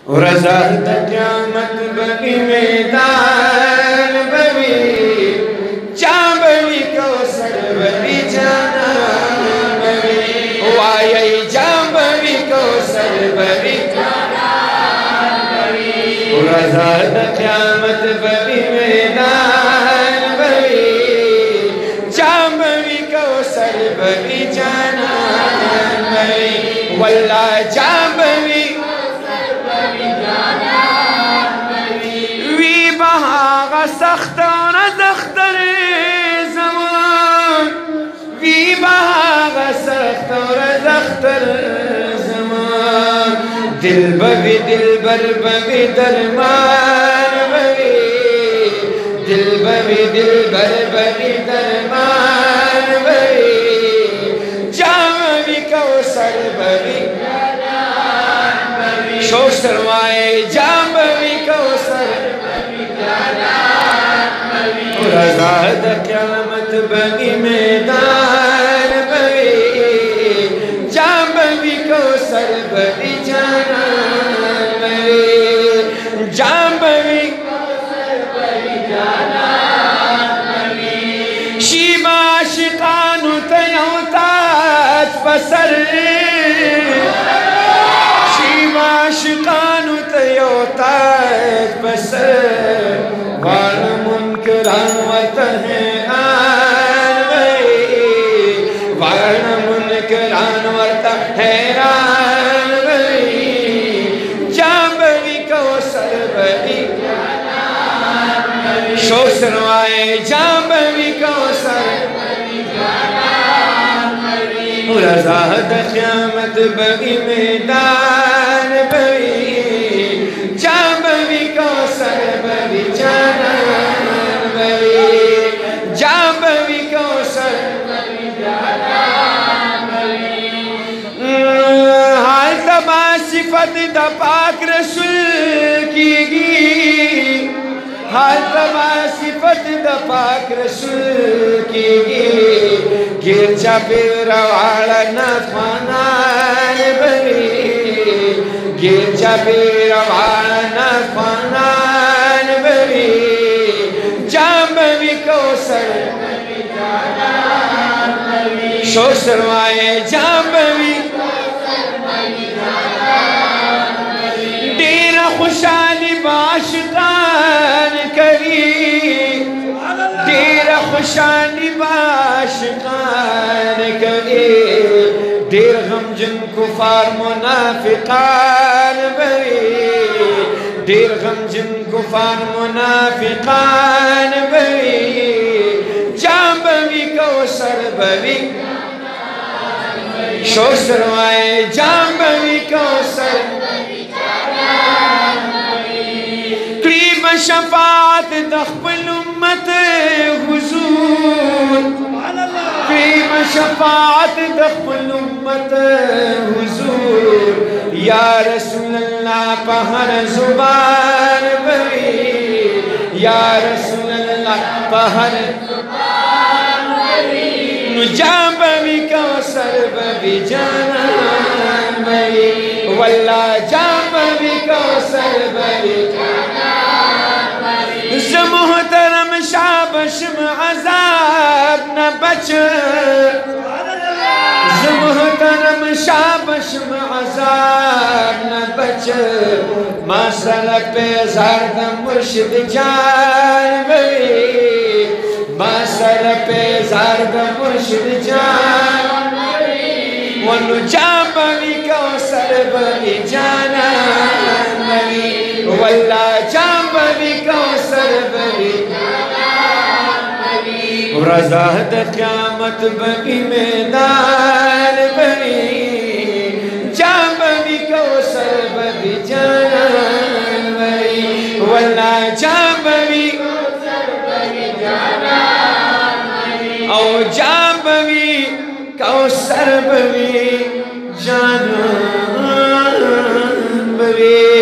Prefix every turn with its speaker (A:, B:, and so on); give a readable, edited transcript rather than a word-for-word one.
A: रज़ा क़यामत बगी मैदान बगी चांबवी कौसर बगी जाना बगी वाई चांबवी कौसर बगी जाना बगी रज़ा क़यामत बगी मैदान बगी चांबवी कौसर बगी जाना बगी वल्ला चांबवी सख्तर सख्तर ज़मान वी बहाग सख्तर सख्तर ज़मान दिल बवी दिल बर बवी दरमान बवी दिल बवी दिल बर बवी दरमान बवी जावी कौसर बवी शोक सरवाए जावी कौसर रज़ा क़यामत बगी मैदान बगी जांबवी कौसर बगी जाना बगी जांबवी कौसर बगी जाना बगी शीबा शिकानु तयोतात पसर शीबा शिकानु तयोतात पसर वाल मुनकरान है आन बगी वाल मुनकरान हैरान बगी जांबवी कौसर बगी शोक सुनवाए जांबवी कौसर रज़ा क़यामत बगी मैदान बगी जांबवी कौसर बगी जाना जांबवी कौसर हाल तबा सिफत द पाक रसूल की हाल तबा सिफत द पाक रसूल की गिरजा रवाड़ा न फानान बगी गिरजा रवाड़ा न फानान बगी जांबवी कौसर शोक सरवाए जांबवी डेरा खुशाली बाशिकान करी डेरा खुशाली बाशिकान करी डेर गमजन कुफार मुनाफिकान बरी डेर गमजन कुफार मुनाफिकान बगी जांबवी कौसर बगी शोक सरवाए जांबवी कौसर क्रीब शफात दख्बल उम्मत हुजूर क्रीब शफात दख्बल उम्मत हुजूर या रसूल अल्लाह पहर जुबान बगी या रसूल अल्लाह पहर जांबवी कौसर बगी जाना बगी वल्ला जांबवी कौसर बगी मुहतरम शाबश में अज़ाब न बच मुहतरम शाबश में अज़ाब न बच मसल पे ज़र्द मुर्शिद जान बगी मसल पे ज़र्द मुर्शिद जान वनु जांबवी कौसर बगी जाना बगी वल्ला जांबवी कौसर बगी रज़ा क़यामत बगी मैदान बगी जांबवी कौसर बगी जाना बगी वल्ला जांबवी ओ जांबवी कौसर बगी जाना बगी।